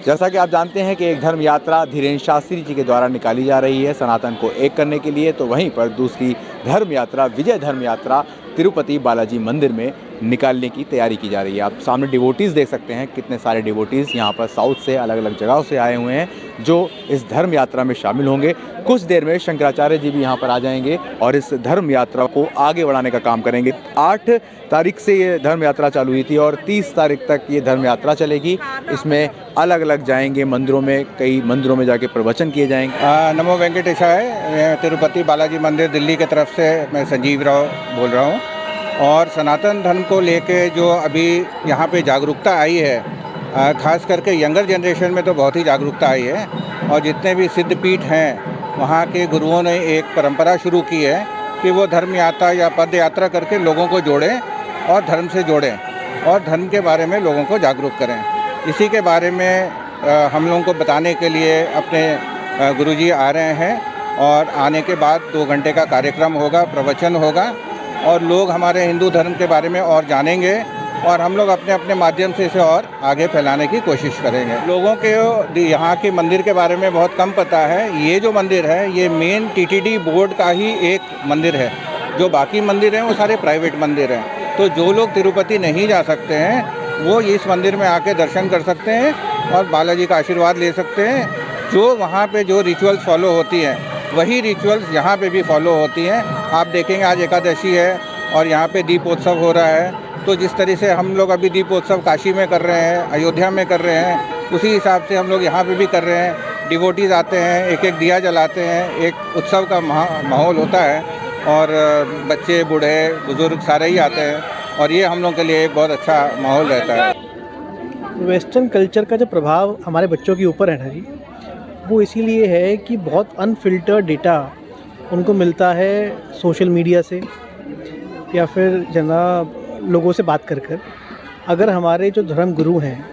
जैसा कि आप जानते हैं कि एक धर्म यात्रा धीरेन्द्र शास्त्री जी के द्वारा निकाली जा रही है सनातन को एक करने के लिए, तो वहीं पर दूसरी धर्म यात्रा विजय धर्म यात्रा तिरुपति बालाजी मंदिर में निकालने की तैयारी की जा रही है। आप सामने डिवोटीज़ देख सकते हैं, कितने सारे डिवोटीज़ यहाँ पर साउथ से अलग अलग जगहों से आए हुए हैं जो इस धर्म यात्रा में शामिल होंगे। कुछ देर में शंकराचार्य जी भी यहाँ पर आ जाएंगे और इस धर्म यात्रा को आगे बढ़ाने का काम करेंगे। 8 तारीख से ये धर्म यात्रा चालू हुई थी और 30 तारीख तक ये धर्म यात्रा चलेगी। इसमें अलग अलग जाएंगे मंदिरों में, कई मंदिरों में जाके प्रवचन किए जाएंगे। नमो वेंकटेशाय। तिरुपति बालाजी मंदिर दिल्ली की तरफ से मैं संजीव राव बोल रहा हूँ। और सनातन धर्म को लेके जो अभी यहाँ पे जागरूकता आई है, ख़ास करके यंगर जनरेशन में तो बहुत ही जागरूकता आई है। और जितने भी सिद्ध पीठ हैं वहाँ के गुरुओं ने एक परंपरा शुरू की है कि वो धर्म यात्रा या पद यात्रा करके लोगों को जोड़ें और धर्म से जोड़ें और धर्म के बारे में लोगों को जागरूक करें। इसी के बारे में हम लोगों को बताने के लिए अपने गुरुजी आ रहे हैं और आने के बाद 2 घंटे का कार्यक्रम होगा, प्रवचन होगा और लोग हमारे हिंदू धर्म के बारे में और जानेंगे और हम लोग अपने अपने माध्यम से इसे और आगे फैलाने की कोशिश करेंगे। लोगों के यहाँ के मंदिर के बारे में बहुत कम पता है। ये जो मंदिर है ये मेन टीटीडी बोर्ड का ही एक मंदिर है। जो बाकी मंदिर हैं वो सारे प्राइवेट मंदिर हैं। तो जो लोग तिरुपति नहीं जा सकते हैं वो इस मंदिर में आके दर्शन कर सकते हैं और बालाजी का आशीर्वाद ले सकते हैं। जो वहाँ पे जो रिचुअल्स फॉलो होती हैं वही रिचुअल्स यहाँ पे भी फॉलो होती हैं। आप देखेंगे आज एकादशी है और यहाँ पे दीपोत्सव हो रहा है। तो जिस तरह से हम लोग अभी दीपोत्सव काशी में कर रहे हैं, अयोध्या में कर रहे हैं, उसी हिसाब से हम लोग यहाँ पे भी कर रहे हैं। डिवोटीज़ आते हैं, एक एक दिया जलाते हैं, एक उत्सव का माहौल होता है और बच्चे बूढ़े बुज़ुर्ग सारे ही आते हैं और ये हम लोग के लिए एक बहुत अच्छा माहौल रहता है। वेस्टर्न कल्चर का जो प्रभाव हमारे बच्चों के ऊपर है ना जी, वो इसीलिए है कि बहुत अनफिल्टर्ड डेटा उनको मिलता है सोशल मीडिया से या फिर जना लोगों से बात कर कर। अगर हमारे जो धर्म गुरु हैं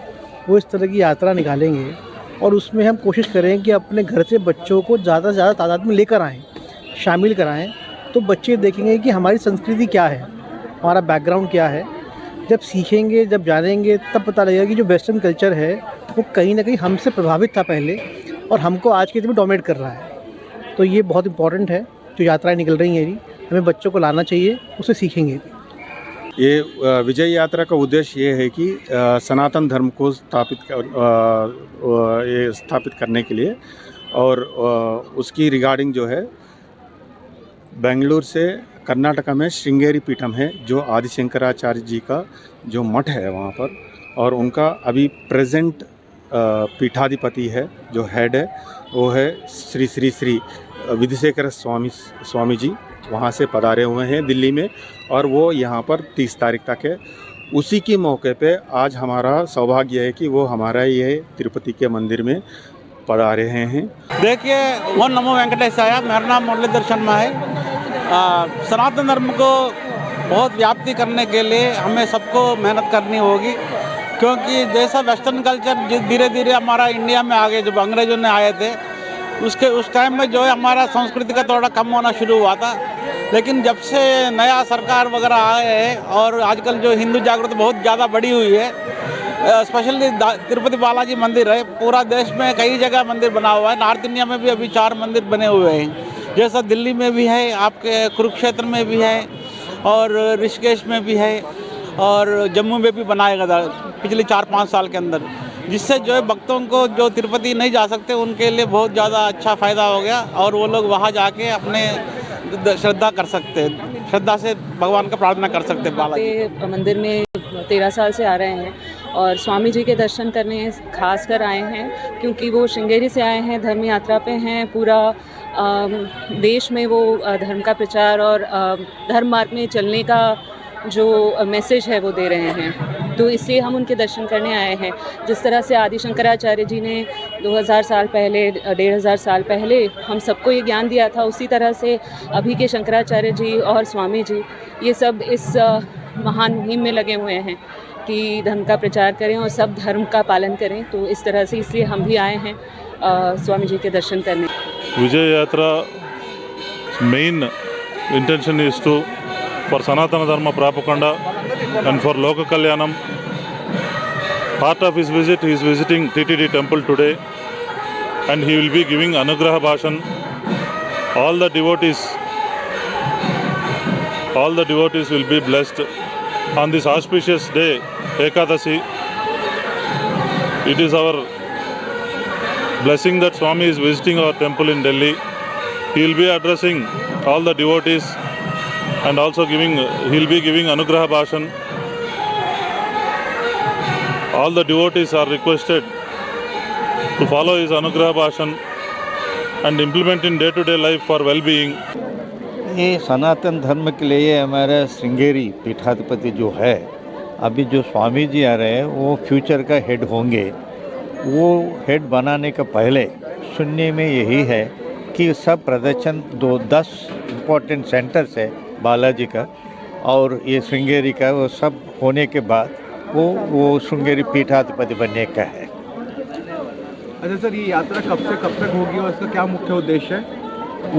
वो इस तरह की यात्रा निकालेंगे और उसमें हम कोशिश करें कि अपने घर से बच्चों को ज़्यादा से ज़्यादा तादाद में लेकर आएँ, शामिल कराएं, तो बच्चे देखेंगे कि हमारी संस्कृति क्या है, हमारा बैकग्राउंड क्या है। जब सीखेंगे, जब जानेंगे, तब पता लगेगा कि जो वेस्टर्न कल्चर है वो कहीं ना कहीं हमसे प्रभावित था पहले और हमको आज के दिन में डोमिनेट कर रहा है। तो ये बहुत इंपॉर्टेंट है जो यात्राएं निकल रही हैं जी, हमें बच्चों को लाना चाहिए, उसे सीखेंगे। ये विजय यात्रा का उद्देश्य ये है कि सनातन धर्म को स्थापित करने के लिए और उसकी रिगार्डिंग जो है बेंगलुरु से कर्नाटका में श्रृंगेरी पीठम है जो आदि शंकराचार्य जी का जो मठ है वहाँ पर, और उनका अभी प्रेजेंट पीठाधिपति है जो हेड है वो है श्री श्री श्री विधिशेखर स्वामी जी, वहाँ से पधारे हुए हैं दिल्ली में और वो यहाँ पर 30 तारीख तक है। उसी के मौके पे आज हमारा सौभाग्य है कि वो हमारा ये तिरुपति के मंदिर में पधारे हैं। देखिए, वो नमो वेंकटेशाय, मेरा नाम मुरलीधर शर्मा है। सनातन धर्म को बहुत व्याप्ति करने के लिए हमें सबको मेहनत करनी होगी, क्योंकि जैसा वेस्टर्न कल्चर धीरे धीरे हमारा इंडिया में आ गया, जब अंग्रेजों ने आए थे उस टाइम में जो है हमारा संस्कृति का थोड़ा कम होना शुरू हुआ था। लेकिन जब से नया सरकार वगैरह आए हैं और आजकल जो हिंदू जागृति बहुत ज़्यादा बढ़ी हुई है, स्पेशली तिरुपति बालाजी मंदिर है, पूरा देश में कई जगह मंदिर बना हुआ है। नॉर्थ इंडिया में भी अभी 4 मंदिर बने हुए हैं, जैसा दिल्ली में भी है, आपके कुरुक्षेत्र में भी है और ऋषिकेश में भी है और जम्मू में भी बनाया गया पिछले 4-5 साल के अंदर, जिससे जो है भक्तों को जो तिरुपति नहीं जा सकते उनके लिए बहुत ज़्यादा अच्छा फ़ायदा हो गया और वो लोग वहाँ जाके अपने श्रद्धा कर सकते हैं, श्रद्धा से भगवान का प्रार्थना कर सकते हैं। बालाजी मंदिर में 13 साल से आ रहे हैं और स्वामी जी के दर्शन करने खास कर आए हैं, क्योंकि वो श्रृंगेरी से आए हैं, धर्म यात्रा पे हैं। पूरा देश में वो धर्म का प्रचार और धर्म मार्ग में चलने का जो मैसेज है वो दे रहे हैं, तो इसलिए हम उनके दर्शन करने आए हैं। जिस तरह से आदि शंकराचार्य जी ने 2000 साल पहले, 1500 साल पहले हम सबको ये ज्ञान दिया था, उसी तरह से अभी के शंकराचार्य जी और स्वामी जी ये सब इस महान मुहिम में लगे हुए हैं कि धर्म का प्रचार करें और सब धर्म का पालन करें। तो इस तरह से इसलिए हम भी आए हैं स्वामी जी के दर्शन करने। Vijay Yatra main intention is to for Sanatana Dharma propaganda and for Loka Kalyanam part of his visit, he is visiting TTD temple today, and he will be giving Anugraha Bhashan. All the devotees will be blessed on this auspicious day, Ekadasi. It is our blessing that Swami is visiting our temple in Delhi. He will be addressing all the devotees and also he will be giving Anugraha Bhashan. All the devotees are requested to follow his Anugraha Bhashan and implement in day-to-day life for well-being. ये सनातन धर्म के लिए हमारा श्रृंगेरी पीठाधिपति जो है, अभी जो स्वामी जी आ रहे हैं वो फ्यूचर का हेड होंगे। वो हेड बनाने का पहले सुनने में यही है कि सब प्रदर्शन 10 इम्पोर्टेंट सेंटर्स है बालाजी का और ये श्रृंगेरी का, वो सब होने के बाद वो श्रृंगेरी पीठाधिपति बनने का है। अच्छा सर, ये यात्रा कब से कब तक होगी और इसका क्या मुख्य उद्देश्य है?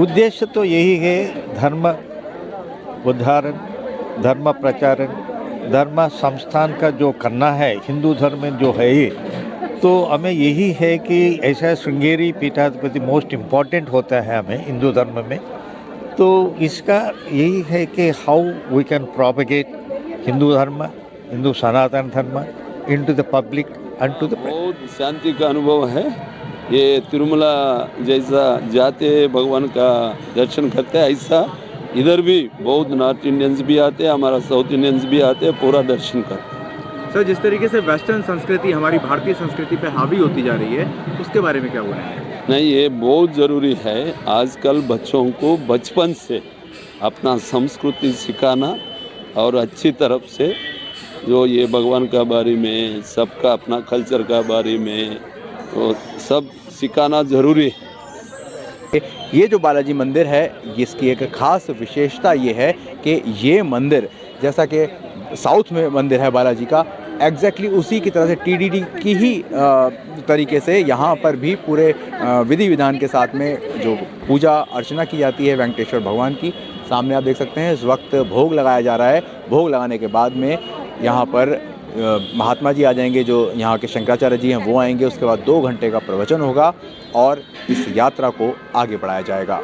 उद्देश्य तो यही है धर्म उद्धारण, धर्म प्रचारण, धर्म संस्थान का जो करना है हिंदू धर्म में जो है ये, तो हमें यही है कि ऐसा श्रृंगेरी पीठाधिपति मोस्ट इम्पॉर्टेंट होता है हमें हिंदू धर्म में। तो इसका यही है कि how we can propagate Hindu dharma, Hindu Sanatana dharma into the public and to the बहुत शांति का अनुभव है। ये तिरुमला जैसा जाते भगवान का दर्शन करते हैं, ऐसा इधर भी बहुत नॉर्थ इंडियंस भी आते हैं, हमारा साउथ इंडियंस भी आते हैं, पूरा दर्शन करते हैं। सर, जिस तरीके से वेस्टर्न संस्कृति हमारी भारतीय संस्कृति पे हावी होती जा रही है, उसके बारे में क्या बोलें? नहीं, ये बहुत ज़रूरी है। आजकल बच्चों को बचपन से अपना संस्कृति सिखाना और अच्छी तरफ से जो ये भगवान का बारे में, सबका अपना कल्चर का बारे में तो सब सिखाना ज़रूरी है। ये जो बालाजी मंदिर है, इसकी एक ख़ास विशेषता ये है कि ये मंदिर जैसा कि साउथ में मंदिर है बालाजी का, एग्जैक्टली उसी की तरह से टीडीडी की ही तरीके से यहाँ पर भी पूरे विधि विधान के साथ में जो पूजा अर्चना की जाती है वेंकटेश्वर भगवान की। सामने आप देख सकते हैं इस वक्त भोग लगाया जा रहा है। भोग लगाने के बाद में यहाँ पर महात्मा जी आ जाएंगे, जो यहाँ के शंकराचार्य जी हैं वो आएंगे। उसके बाद 2 घंटे का प्रवचन होगा और इस यात्रा को आगे बढ़ाया जाएगा।